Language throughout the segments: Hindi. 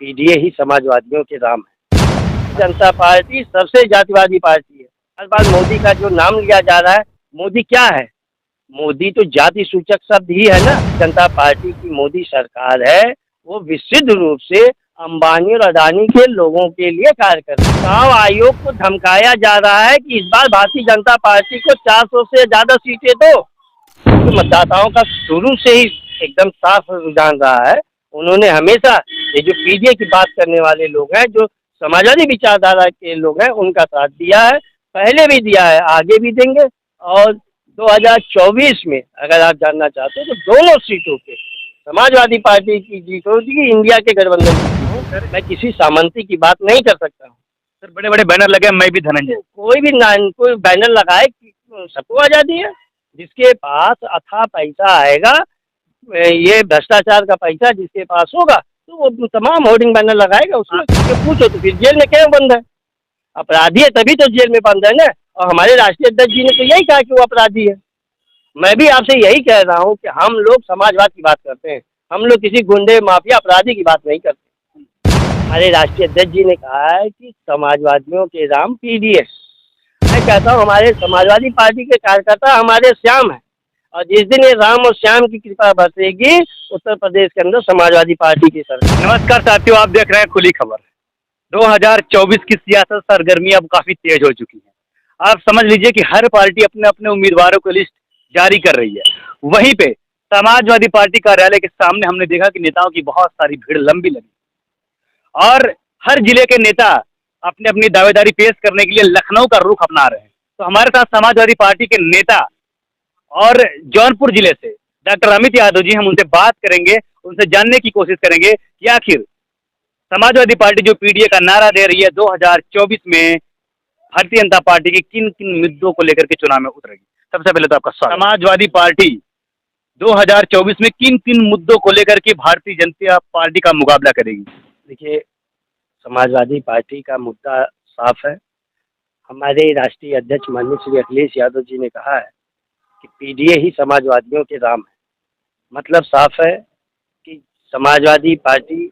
पीडीए ही समाजवादियों के राम है। जनता पार्टी सबसे जातिवादी पार्टी है। हर बार मोदी का जो नाम लिया जा रहा है, मोदी क्या है? मोदी तो जाति सूचक शब्द ही है ना। जनता पार्टी की मोदी सरकार है, वो विशुद्ध रूप से अंबानी और अडानी के लोगों के लिए कार्य कर रही है। चुनाव आयोग को धमकाया जा रहा है कि इस बार भारतीय जनता पार्टी को 400 से ज्यादा सीटें दो। तो मतदाताओं का शुरू से ही एकदम साफ रुझान रहा है। उन्होंने हमेशा ये जो पीडीए की बात करने वाले लोग हैं, जो समाजवादी विचारधारा के लोग हैं, उनका साथ दिया है, पहले भी दिया है, आगे भी देंगे। और 2024 में अगर आप जानना चाहते हो तो दोनों सीटों पे समाजवादी पार्टी की जीत होगी, इंडिया के गठबंधन की जीत होगी। मैं किसी सामंती की बात नहीं कर सकता हूँ। सर बड़े बड़े बैनर लगे, मैं भी धनंजय। कोई बैनर लगाए, सबको आज़ादी है। जिसके पास अथाह पैसा आएगा, ये भ्रष्टाचार का पैसा जिसके पास होगा, तो वो तमाम होर्डिंग बैनर लगाएगा। उसमें पूछो तो फिर जेल में क्यों बंद है? अपराधी है तभी तो जेल में बंद है ना। और हमारे राष्ट्रीय अध्यक्ष जी ने तो यही कहा कि वो अपराधी है। मैं भी आपसे यही कह रहा हूँ कि हम लोग समाजवाद की बात करते हैं, हम लोग किसी गुंडे माफिया अपराधी की बात नहीं करते। हमारे राष्ट्रीय अध्यक्ष जी ने कहा है कि समाजवादियों के राम पीडीए। मैं कहता हूँ हमारे समाजवादी पार्टी के कार्यकर्ता हमारे श्याम है, और जिस दिन ये राम और श्याम की कृपा बरसेगी, उत्तर प्रदेश के अंदर समाजवादी पार्टी की सरकार। नमस्कार साथियों, आप देख रहे हैं खुली खबर। 2024 की सियासत सरगर्मी अब काफी तेज हो चुकी है। आप समझ लीजिए कि हर पार्टी अपने अपने उम्मीदवारों की लिस्ट जारी कर रही है। वहीं पे समाजवादी पार्टी कार्यालय के सामने हमने देखा कि नेताओं की बहुत सारी भीड़ लंबी लगी, और हर जिले के नेता अपनी अपनी दावेदारी पेश करने के लिए लखनऊ का रुख अपना रहे हैं। तो हमारे साथ समाजवादी पार्टी के नेता और जौनपुर जिले से डॉक्टर अमित यादव जी, हम उनसे बात करेंगे, उनसे जानने की कोशिश करेंगे कि आखिर समाजवादी पार्टी जो पीडीए का नारा दे रही है 2024 में भारतीय जनता पार्टी के किन किन मुद्दों को लेकर के चुनाव में उतरेगी। सबसे पहले तो आपका स्वागत। समाजवादी पार्टी 2024 में किन किन मुद्दों को लेकर के भारतीय जनता पार्टी का मुकाबला करेगी? देखिए, समाजवादी पार्टी का मुद्दा साफ है। हमारे राष्ट्रीय अध्यक्ष माननीय श्री अखिलेश यादव जी ने कहा है कि पीडीए ही समाजवादियों के राम है। मतलब साफ है कि समाजवादी पार्टी,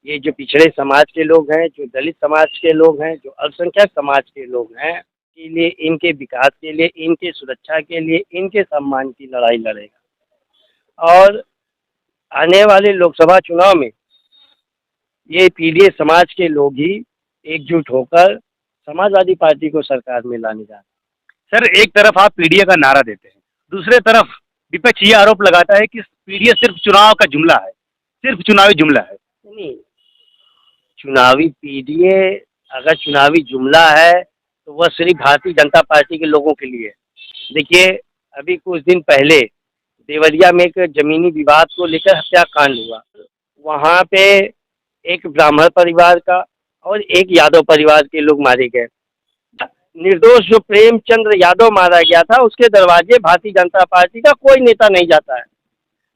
ये जो पिछड़े समाज के लोग हैं, जो दलित समाज के लोग हैं, जो अल्पसंख्यक समाज के लोग हैं, के लिए, इनके विकास के लिए, इनके सुरक्षा के लिए, इनके सम्मान की लड़ाई लड़ेगा। और आने वाले लोकसभा चुनाव में ये पीडीए समाज के लोग ही एकजुट होकर समाजवादी पार्टी को सरकार में लाने जा रहे हैं। सर, एक तरफ आप पीडीए का नारा देते हैं, दूसरे तरफ विपक्ष ये आरोप लगाता है कि पीडीए सिर्फ चुनाव का जुमला है, सिर्फ चुनावी जुमला है। नहीं, चुनावी पीडीए अगर चुनावी जुमला है तो वह सिर्फ भारतीय जनता पार्टी के लोगों के लिए। देखिए, अभी कुछ दिन पहले देवरिया में एक जमीनी विवाद को लेकर हत्याकांड हुआ। वहाँ पे एक ब्राह्मण परिवार का और एक यादव परिवार के लोग मारे गए। निर्दोष जो प्रेमचंद्र यादव मारा गया था, उसके दरवाजे भारतीय जनता पार्टी का कोई नेता नहीं जाता है।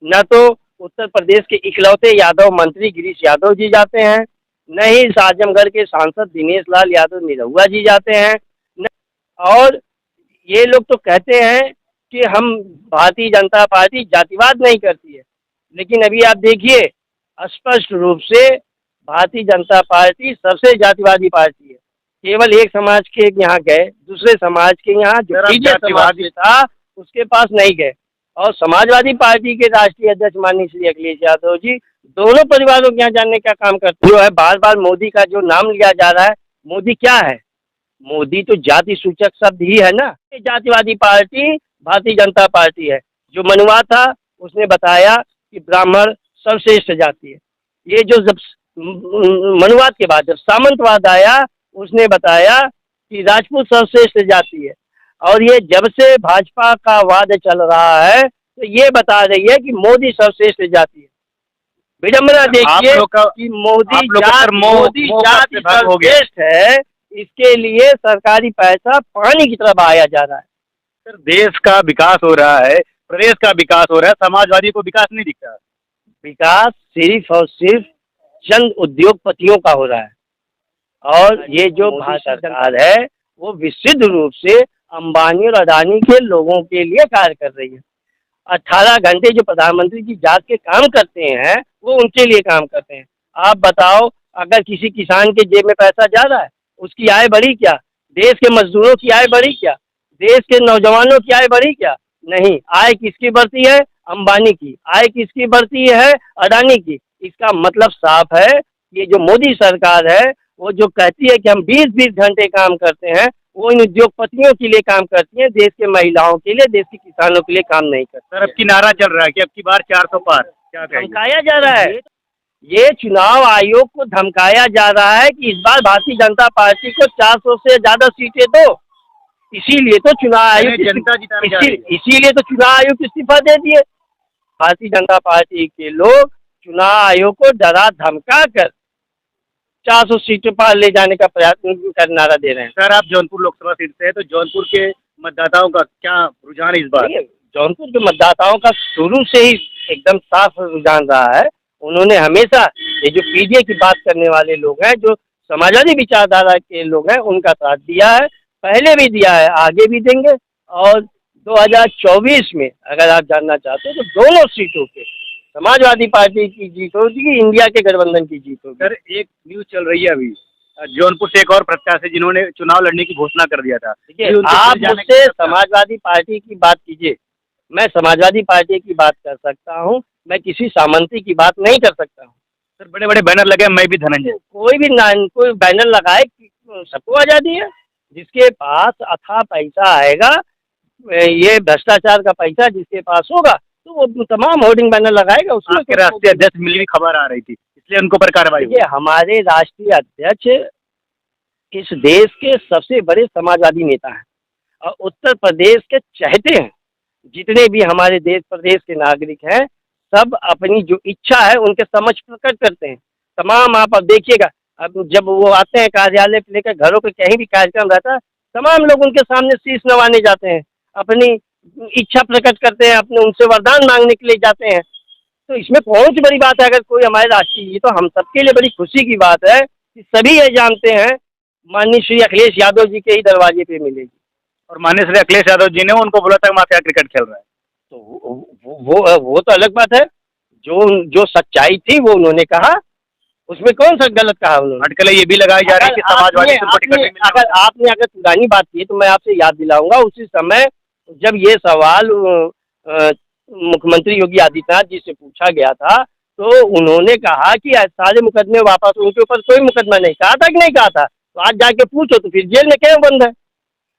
न तो उत्तर प्रदेश के इकलौते यादव मंत्री गिरीश यादव जी जाते हैं, न ही आजमगढ़ के सांसद दिनेश लाल यादव निरहुआ जी जाते हैं। और ये लोग तो कहते हैं कि हम भारतीय जनता पार्टी जातिवाद नहीं करती है, लेकिन अभी आप देखिए स्पष्ट रूप से भारतीय जनता पार्टी सबसे जातिवादी पार्टी है। केवल एक समाज के यहाँ गए, दूसरे समाज के यहाँ जो जातिवादी था उसके पास नहीं गए। और समाजवादी पार्टी के राष्ट्रीय अध्यक्ष माननीय श्री अखिलेश यादव जी दोनों परिवारों के यहाँ जानने का काम करते जो है। बार बार मोदी का जो नाम लिया जा रहा है, मोदी क्या है? मोदी तो जाति सूचक शब्द ही है ना। जातिवादी पार्टी भारतीय जनता पार्टी है। जो मनुआ था उसने बताया कि ब्राह्मण सर्वश्रेष्ठ जाति है। ये जो जब मनुवाद के बाद जब सामंतवाद आया, उसने बताया कि राजपूत सर्वश्रेष्ठ जाति है। और ये जब से भाजपा का वाद चल रहा है तो ये बता रही है कि मोदी सर्वश्रेष्ठ जाति है। विडम्बना देखिए कि मोदी जाति सर्वश्रेष्ठ है, इसके लिए सरकारी पैसा पानी की तरह बहाया जा रहा है। सर, देश का विकास हो रहा है, प्रदेश का विकास हो रहा है, समाजवादी को विकास नहीं दिखता। विकास सिर्फ और सिर्फ चंद उद्योगपतियों का हो रहा है। और ये जो भारत सरकार है वो विशुद्ध रूप से अंबानी और अडानी के लोगों के लिए कार्य कर रही है। 18 घंटे जो प्रधानमंत्री जी जाग के काम करते हैं वो उनके लिए काम करते हैं। आप बताओ, अगर किसी किसान के जेब में पैसा जा रहा है, उसकी आय बढ़ी क्या? देश के मजदूरों की आय बढ़ी क्या? देश के नौजवानों की आय बढ़ी क्या? नहीं। आय किसकी बढ़ती है? अंबानी की। आय किसकी बढ़ती है? अडानी की। इसका मतलब साफ है, ये जो मोदी सरकार है, वो जो कहती है कि हम 20-20 घंटे काम करते हैं, वो इन उद्योगपतियों के लिए काम करती है, देश के महिलाओं के लिए, देश के किसानों के लिए काम नहीं करती सर, है। अब की नारा चल रहा है कि अब की बार 400 पार, क्या कहेंगे? धमकाया जा रहा है। ये चुनाव आयोग को धमकाया जा रहा है कि इस बार भारतीय जनता पार्टी को 400 से ज्यादा सीटें दो। इसीलिए तो चुनाव आयोग जनता जिताने जा रही है। इसीलिए तो चुनाव आयोग इस्तीफा दे दिए। भारतीय जनता पार्टी के लोग चुनाव आयोग को डरा धमका कर 400 सीटों पर ले जाने का प्रयास कर नारा दे रहे हैं। सर, आप जौनपुर लोकसभा सीट से है, तो जौनपुर के मतदाताओं का क्या रुझान है इस बार? देखिए, जौनपुर के मतदाताओं का शुरू से ही एकदम साफ रुझान रहा है। उन्होंने हमेशा ये जो पीडीए की बात करने वाले लोग हैं, जो समाजवादी विचारधारा के लोग हैं, उनका साथ दिया है, पहले भी दिया है, आगे भी देंगे। और 2024 में अगर आप जानना चाहते हो तो दोनों सीटों पे समाजवादी पार्टी की जीत होगी, इंडिया के गठबंधन की जीत होगी। सर, एक न्यूज़ चल रही है अभी, जौनपुर से एक और प्रत्याशी जिन्होंने चुनाव लड़ने की घोषणा कर दिया था। देखिए, आप मुझसे समाजवादी पार्टी की बात कीजिए, मैं समाजवादी पार्टी की बात कर सकता हूँ, मैं किसी सामंती की बात नहीं कर सकता हूँ। सर, बड़े बड़े बैनर लगे, मैं भी धनंजय। कोई बैनर लगाए, सबको आज़ादी है। जिसके पास अथाह पैसा आएगा, ये भ्रष्टाचार का पैसा जिसके पास होगा, तो वो तमाम होर्डिंग बैनर लगाएगा। उसमें आपके राष्ट्रीय अध्यक्ष मिली हुई खबर आ रही थी, इसलिए उनको पर कार्रवाई हुई। देखिए, हमारे राष्ट्रीय अध्यक्ष इस देश के सबसे बड़े समाजवादी नेता हैं और उत्तर प्रदेश के चहेते हैं। जितने भी हमारे देश प्रदेश के नागरिक हैं, सब अपनी जो इच्छा है उनके समक्ष प्रकट करते हैं। तमाम आप अब देखिएगा, अब जब वो आते हैं कार्यालय से लेकर घरों पे कहीं भी कार्यक्रम रहता है, तमाम लोग उनके सामने शीश नवाने जाते हैं, अपनी इच्छा प्रकट करते हैं, अपने उनसे वरदान मांगने के लिए जाते हैं। तो इसमें कौन सी बड़ी बात है? अगर कोई हमारे राष्ट्रीय, ये तो हम सबके लिए बड़ी खुशी की बात है कि सभी ये जानते हैं माननीय श्री अखिलेश यादव जी के ही दरवाजे पे मिलेगी। और माननीय श्री अखिलेश यादव जी ने उनको बोला था माफिया क्रिकेट खेल रहा है। तो वो तो अलग बात है। जो सच्चाई थी वो उन्होंने कहा, उसमें कौन सा गलत कहा उन्होंने? अटकलें ये भी लगाई जा रही है कि समाजवादी को टिकट नहीं मिला। अगर आपने पुरानी बात की तो मैं आपसे याद दिलाऊंगा, उसी समय जब ये सवाल मुख्यमंत्री योगी आदित्यनाथ जी से पूछा गया था, तो उन्होंने कहा कि सारे मुकदमे वापस, उनके ऊपर कोई मुकदमा नहीं। कहा था कि नहीं कहा था? तो आज जाके पूछो तो फिर जेल में क्यों बंद है?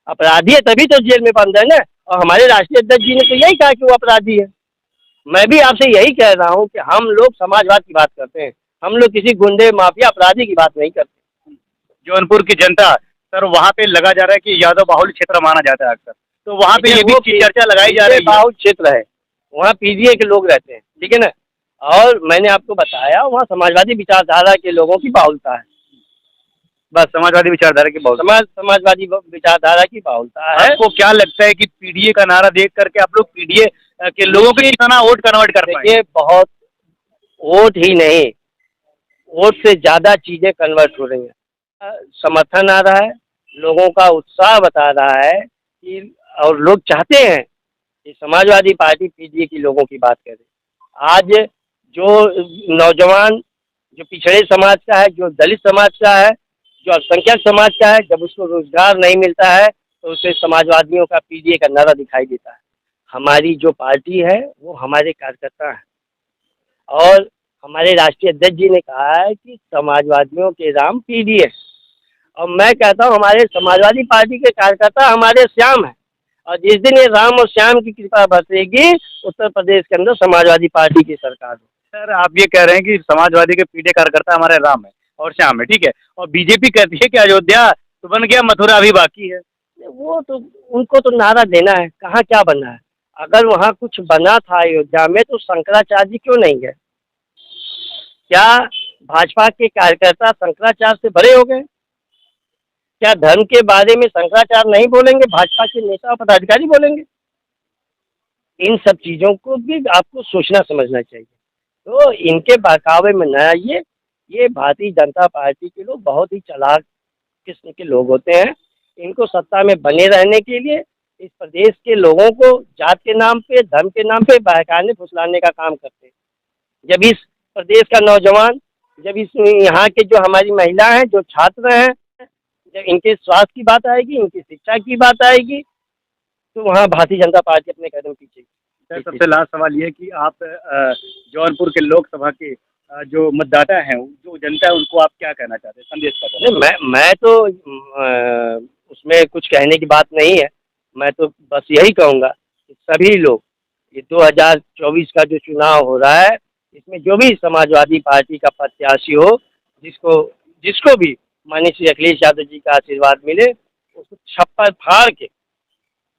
अपराधी है तभी तो जेल में बंद है ना। और हमारे राष्ट्रीय अध्यक्ष जी ने तो यही कहा कि वो अपराधी है। मैं भी आपसे यही कह रहा हूँ कि हम लोग समाजवाद की बात करते हैं, हम लोग किसी गुंडे माफिया अपराधी की बात नहीं करते। जौनपुर की जनता, सर, वहाँ पे लगा जा रहा है कि यादव बाहुल्य क्षेत्र माना जाता है अक्सर, तो वहाँ पे ये भी चर्चा लगाई जा रही है। बाहुल्य क्षेत्र है, वहाँ पीडीए के लोग रहते हैं, ठीक है ना। और मैंने आपको बताया वहाँ समाजवादी विचारधारा के लोगों की बाहुलता है। बस समाजवादी विचारधारा की बहुत समाजवादी विचारधारा की बाहुलता है। आपको क्या लगता है कि पीडीए का नारा देख करके आप लोग पीडीए के लोगों के कितना वोट कन्वर्ट कर पाएंगे? देखिए, बहुत वोट ही नहीं, वोट से ज़्यादा चीज़ें कन्वर्ट हो रही हैं। समर्थन आ रहा है, लोगों का उत्साह बता रहा है कि, और लोग चाहते हैं कि समाजवादी पार्टी पीडीए की लोगों की बात करे। आज जो नौजवान, जो पिछड़े समाज का है, जो दलित समाज का है, जो अल्पसंख्यक समाज का है, जब उसको रोजगार नहीं मिलता है तो उसे समाजवादियों का पीडीए का नारा दिखाई देता है। हमारी जो पार्टी है वो हमारे कार्यकर्ता हैं, और हमारे राष्ट्रीय अध्यक्ष जी ने कहा है कि समाजवादियों के राम पीडीए, और मैं कहता हूँ हमारे समाजवादी पार्टी के कार्यकर्ता हमारे श्याम हैं। और जिस दिन ये राम और श्याम की कृपा बरसेगी, उत्तर प्रदेश के अंदर समाजवादी पार्टी की सरकार हो। सर, आप ये कह रहे हैं कि समाजवादी के पीडीए कार्यकर्ता हमारे राम है और श्याम है, ठीक है, और बीजेपी कहती है कि अयोध्या तो बन गया, मथुरा अभी बाकी है। वो तो उनको तो नारा देना है, कहाँ क्या बना है। अगर वहाँ कुछ बना था अयोध्या में तो शंकराचार्य जी क्यों नहीं गए? क्या भाजपा के कार्यकर्ता शंकराचार्य से बड़े हो गए? क्या धर्म के बारे में शंकराचार्य नहीं बोलेंगे, भाजपा के नेता और पदाधिकारी बोलेंगे? इन सब चीज़ों को भी आपको सोचना समझना चाहिए। तो इनके बहकावे में न आइए। ये भारतीय जनता पार्टी के लोग बहुत ही चालाक किस्म के लोग होते हैं। इनको सत्ता में बने रहने के लिए इस प्रदेश के लोगों को जात के नाम पे, धर्म के नाम पे बहकाने फुसलाने का काम करते हैं। जब इस प्रदेश का नौजवान जब इस यहाँ के जो हमारी महिला हैं, जो छात्र हैं, जब इनके स्वास्थ्य की बात आएगी, इनकी शिक्षा की बात आएगी, तो वहाँ भारतीय जनता पार्टी अपने कदम पीछे। सर, सबसे लास्ट सवाल ये है कि आप जौनपुर के लोकसभा के जो मतदाता हैं, जो जनता है, उनको आप क्या कहना चाहते हैं, संदेश क्या नहीं, देना मैं तो उसमें कुछ कहने की बात नहीं है। मैं तो बस यही कहूँगा कि सभी लोग, ये 2024 का जो चुनाव हो रहा है, इसमें जो भी समाजवादी पार्टी का प्रत्याशी हो, जिसको जिसको भी माननीय श्री अखिलेश यादव जी का आशीर्वाद मिले, उसको छप्पर फाड़ के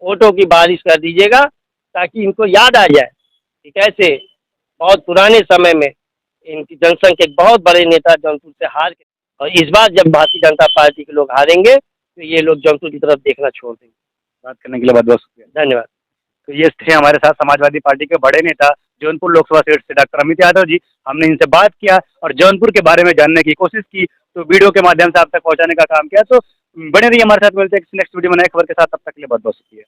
वोटों की बारिश कर दीजिएगा, ताकि इनको याद आ जाए कि कैसे बहुत पुराने समय में इनकी जनसंख्या एक बहुत बड़े नेता जौनपुर से हार के, और इस बार जब भारतीय जनता पार्टी के लोग हारेंगे, तो ये लोग जौनपुर की तरफ देखना छोड़ देंगे। बात करने के लिए बहुत बहुत शुक्रिया। धन्यवाद। तो ये थे हमारे साथ समाजवादी पार्टी के बड़े नेता जौनपुर लोकसभा सीट से डॉक्टर अमित यादव जी। हमने इनसे बात किया और जौनपुर के बारे में जानने की कोशिश की, तो वीडियो के माध्यम से आप तक पहुंचाने का काम किया। तो बने रहिए हमारे साथ, मिलते हैं नेक्स्ट वीडियो में नए खबर के साथ। तब तक के लिए बहुत बहुत शुक्रिया।